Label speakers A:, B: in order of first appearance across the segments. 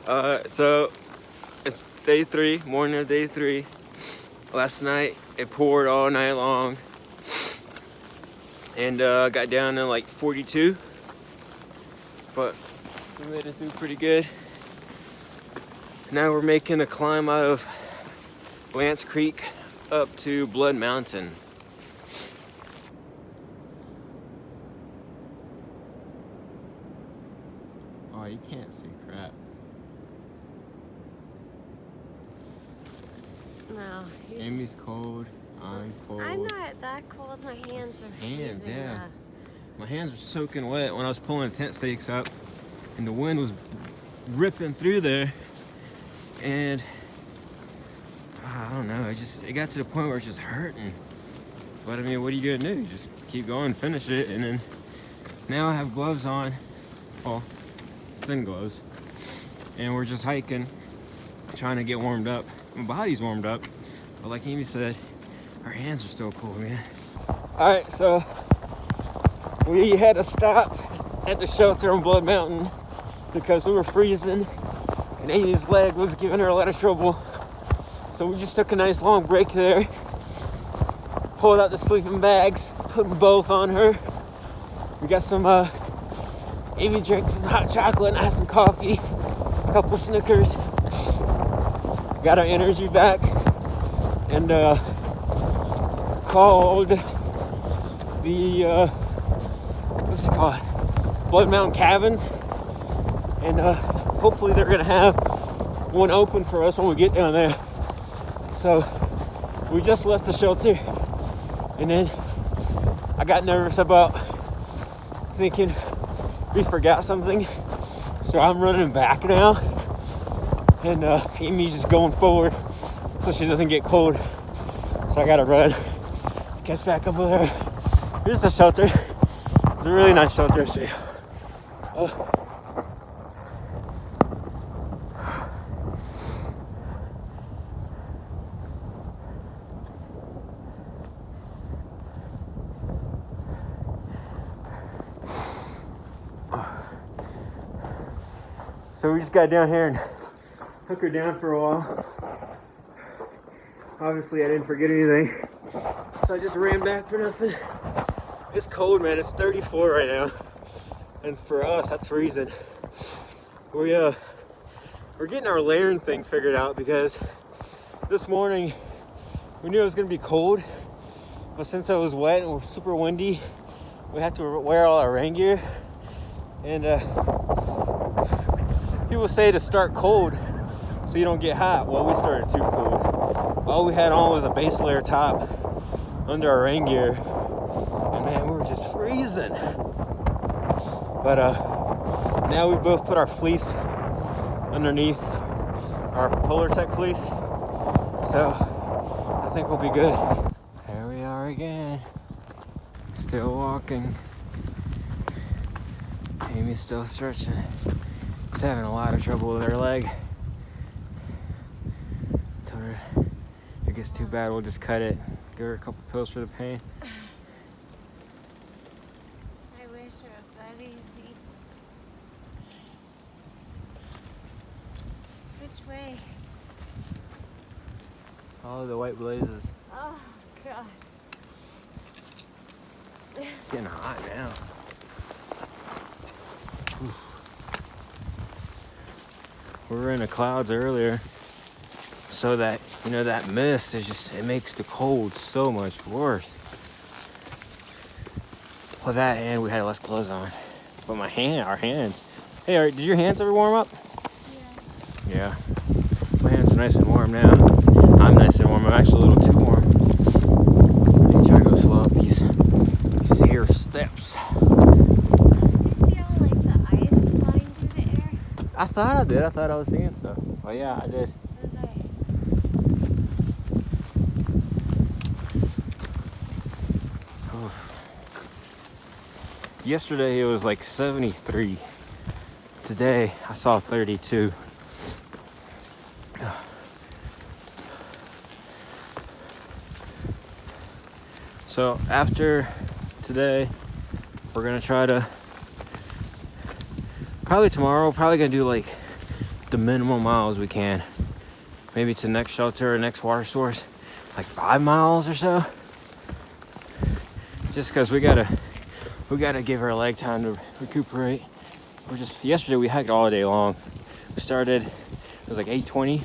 A: So it's day 3, morning of day 3. Last night it poured all night long, and got down to like 42, but we made it through pretty good. Now we're making a climb out of Lance Creek up to Blood Mountain. Oh, you can't see crap.
B: No.
A: Amy's cold. I'm cold.
B: I'm not that cold. My hands are freezing.
A: Yeah. My hands were soaking wet when I was pulling the tent stakes up, and the wind was ripping through there. And I don't know. It got to the point where it's just hurting. But I mean, what are you gonna do? You just keep going, finish it, and then now I have gloves on. Well, thin gloves, and we're just hiking, trying to get warmed up. My body's warmed up, but like Amy said, our hands are still cold, man. All right, so we had to stop at the shelter on Blood Mountain because we were freezing, and Amy's leg was giving her a lot of trouble. So we just took a nice long break there, pulled out the sleeping bags, put them both on her. We got some Amy drank some hot chocolate and I had some coffee, a couple Snickers. Got our energy back, and called the what's it called? Blood Mountain Cabins, and hopefully they're gonna have one open for us when we get down there. So we just left the shelter, and then I got nervous about thinking we forgot something, so I'm running back now, and Amy's just going forward so she doesn't get cold. So I gotta run, catch back up with her. Here's the shelter. It's a really nice shelter, actually. So we just got down here and took her down for a while. Obviously, I didn't forget anything, so I just ran back for nothing. It's cold, man. It's 34 right now, and for us, that's freezing. We're getting our layering thing figured out because this morning we knew it was gonna be cold, but since it was wet and super windy, we have to wear all our rain gear. And people say to start cold so you don't get hot. Well, we started too cold. All we had on was a base layer top under our rain gear, and man, we were just freezing. But now we both put our fleece underneath our Polar Tech fleece, so I think we'll be good. There we are again, still walking. Amy's still stretching. She's having a lot of trouble with her leg. Told her if it gets too bad, we'll just cut it. Give her a couple pills for the pain.
B: I wish it was that easy. Which way?
A: Follow the white blazes.
B: Oh, God.
A: It's getting hot now. We were in the clouds earlier, so that, you know, that mist is just, it makes the cold so much worse. Well, that, and we had less clothes on. But our hands. Hey, did your hands ever warm up? Yeah. My hands are nice and warm now. I'm nice and warm. I'm actually a little too warm. Let me try to go slow up these here steps. I thought I did. I thought I was seeing stuff. Oh yeah, I did.
B: Those eyes.
A: Oh. Yesterday it was like 73. Today I saw 32. So after today, we're gonna try to, probably tomorrow, probably gonna do like the minimum miles we can. Maybe to the next shelter or next water source, like 5 miles or so. Just because we gotta give our leg time to recuperate. Yesterday we hiked all day long. We started, it was like 8:20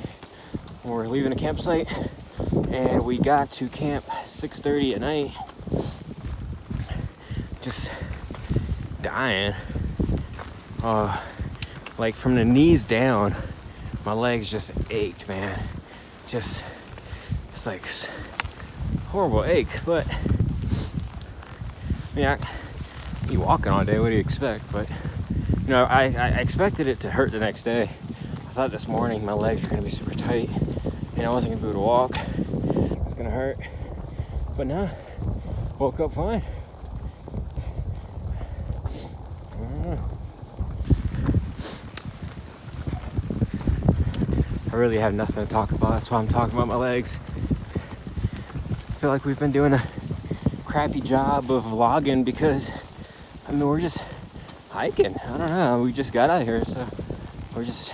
A: when we were leaving the campsite, and we got to camp 6:30 at night. Just dying. Like from the knees down, my legs just ached, man. It's like horrible ache, but I be walking all day. What do you expect? But I expected it to hurt the next day. I thought this morning my legs were gonna be super tight and I wasn't gonna be able to walk. It's gonna hurt, but nah, woke up fine. I don't know. I really have nothing to talk about. That's why I'm talking about my legs. I feel like we've been doing a crappy job of vlogging because we're just hiking. I don't know. We just got out of here, so we're just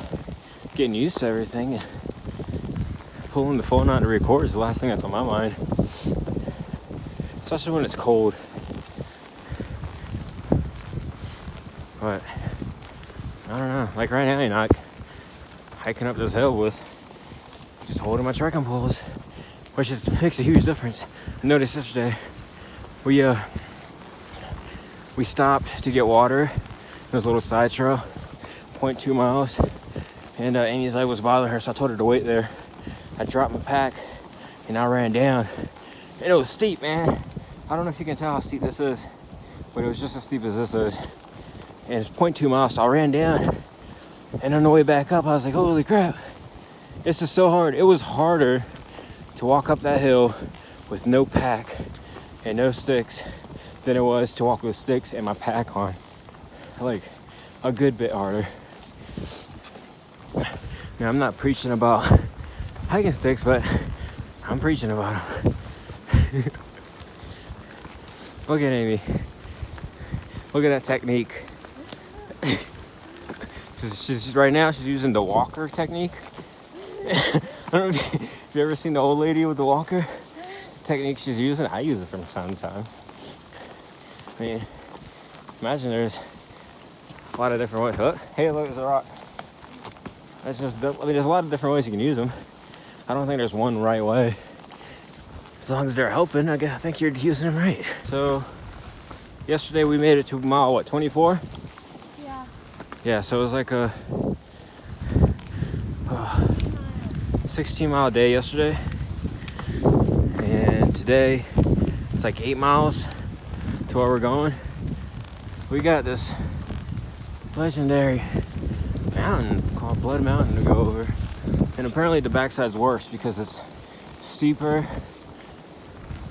A: getting used to everything. And pulling the phone out to record is the last thing that's on my mind, especially when it's cold. But I don't know. Like right now, you're not hiking up this hill with just holding my trekking poles, which makes a huge difference. I noticed yesterday we stopped to get water. There's a little side trail, 0.2 miles, and Amy's leg was bothering her, so I told her to wait there. I dropped my pack and I ran down, and it was steep, man. I don't know if you can tell how steep this is, but it was just as steep as this is, and it's 0.2 miles. So I ran down, and on the way back up, I was like, holy crap, this is so hard. It was harder to walk up that hill with no pack and no sticks than it was to walk with sticks and my pack on. Like, a good bit harder. Now, I'm not preaching about hiking sticks, but I'm preaching about them. Look at Amy. Look at that technique. She's right now, she's using the walker technique. I don't know if you ever seen the old lady with the walker. It's the technique she's using. I use it from time to time. I mean, imagine there's a lot of different ways. Oh, hey, look, there's a rock. There's a lot of different ways you can use them. I don't think there's one right way. As long as they're helping, I think you're using them right. So, yesterday we made it to mile, 24?
B: Yeah.
A: Yeah, so it was like a 16-mile day yesterday. And today, it's like 8 miles to where we're going. We got this legendary mountain called Blood Mountain to go over, and apparently the backside's worse because it's steeper,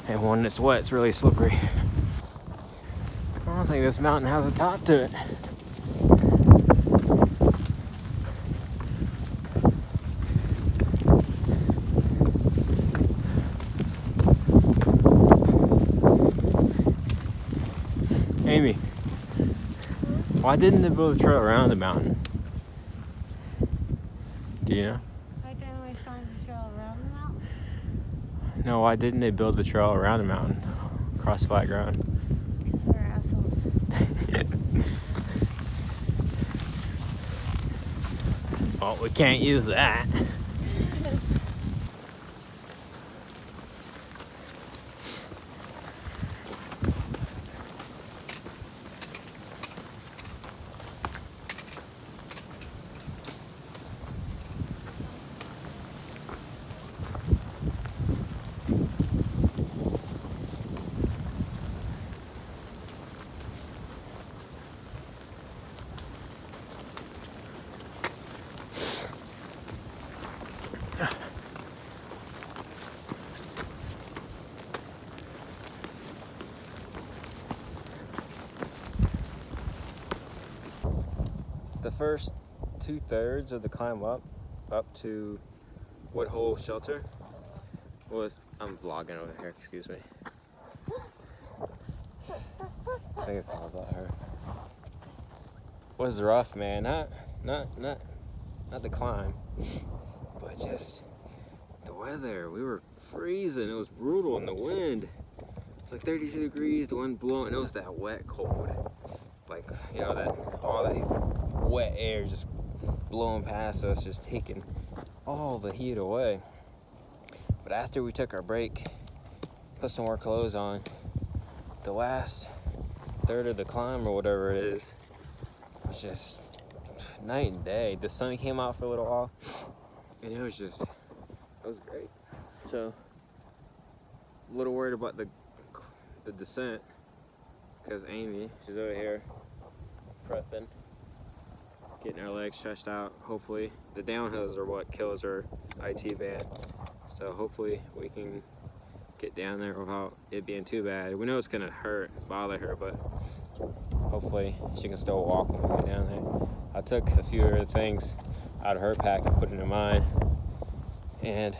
A: and when it's wet it's really slippery. I don't think this mountain has a top to it. Amy, why didn't they build a trail around the mountain? Do you know?
B: Why didn't we find a trail around the mountain?
A: No, why didn't they build the trail around the mountain, across flat ground?
B: Because we're assholes.
A: Well, we can't use that. The first 2/3 of the climb up to Woodhole Shelter was, I'm vlogging over here, excuse me. I think it's all about her. Was rough, man. Not not the climb, but just the weather. We were freezing. It was brutal, and the wind. It's like 32 degrees. The wind blowing. It was that wet cold, like that all that wet air just blowing past us, just taking all the heat away. But after we took our break, put some more clothes on, the last third of the climb or whatever it is was just night and day. The sun came out for a little while, and it was great. So a little worried about the descent, because Amy, she's over here prepping, getting her legs stretched out. Hopefully the downhills are what kills her IT band, so hopefully we can get down there without it being too bad. We know it's gonna bother her, but hopefully she can still walk when we get down there. I took a few of the things out of her pack and put it in mine, and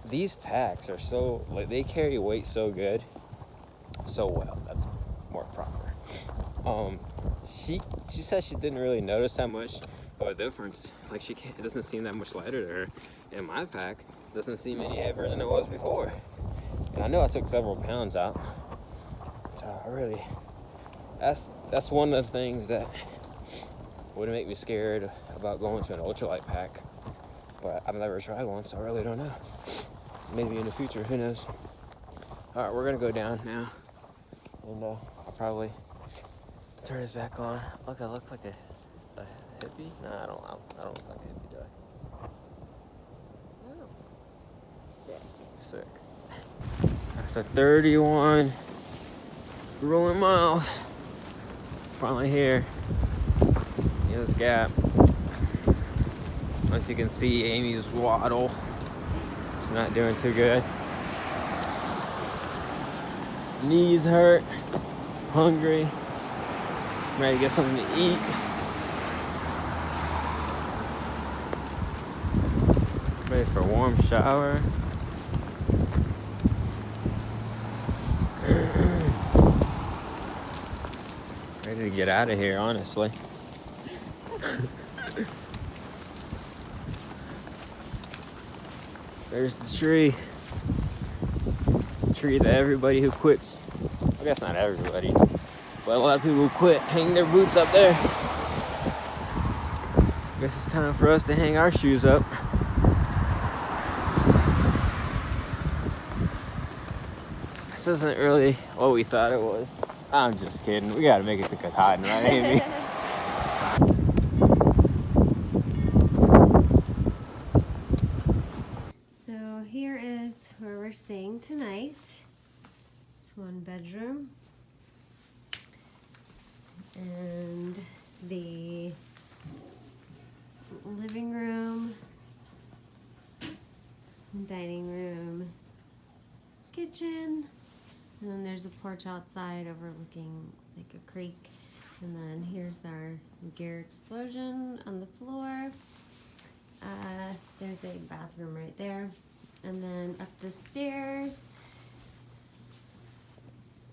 A: these packs are so, like, they carry weight so well. That's more proper. She said she didn't really notice that much of a difference. Like, it doesn't seem that much lighter to her, and my pack doesn't seem any heavier than it was before. And I know I took several pounds out, so that's one of the things that would make me scared about going to an ultralight pack. But I've never tried one, so I really don't know. Maybe in the future, who knows? All right, we're gonna go down now, and I'll probably turn this back on. Look, I look like a hippie. No, I don't look like a hippie, do I?
B: Oh. Sick.
A: Sick. After 31 grueling miles, finally here. This gap. As you can see, Amy's waddle. She's not doing too good. Knees hurt. Hungry. Ready to get something to eat. Ready for a warm shower. Ready to get out of here, honestly. There's the tree. Tree that everybody who quits, I guess not everybody, but a lot of people who quit hang their boots up there. I guess it's time for us to hang our shoes up. This isn't really what we thought it was. I'm just kidding. We gotta make it to Katahdin, right, Amy?
B: So here is where we're staying tonight. It's one bedroom. And the living room, dining room, kitchen, and then there's a porch outside overlooking like a creek. And then here's our gear explosion on the floor. There's a bathroom right there. And then up the stairs,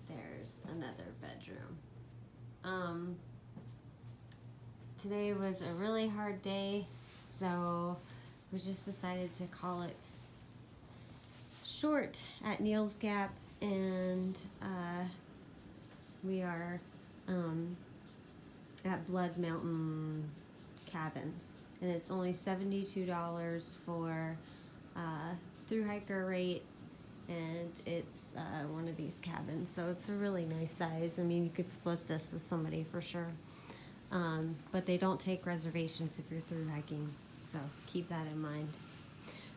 B: there's another bedroom. Today was a really hard day, so we just decided to call it short at Neil's Gap, and we are at Blood Mountain Cabins, and it's only $72 for through hiker rate, and it's one of these cabins, so it's a really nice size. I mean, you could split this with somebody for sure, but they don't take reservations if you're through hiking, so keep that in mind.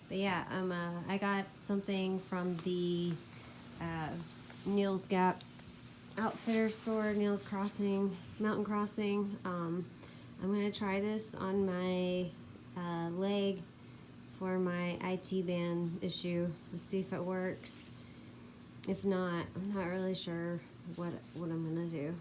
B: But yeah, I got something from the Neil's Gap Outfitter store, Neil's Crossing, Mountain Crossing. I'm gonna try this on my leg for my IT band issue. Let's see if it works. If not, I'm not really sure what I'm gonna do.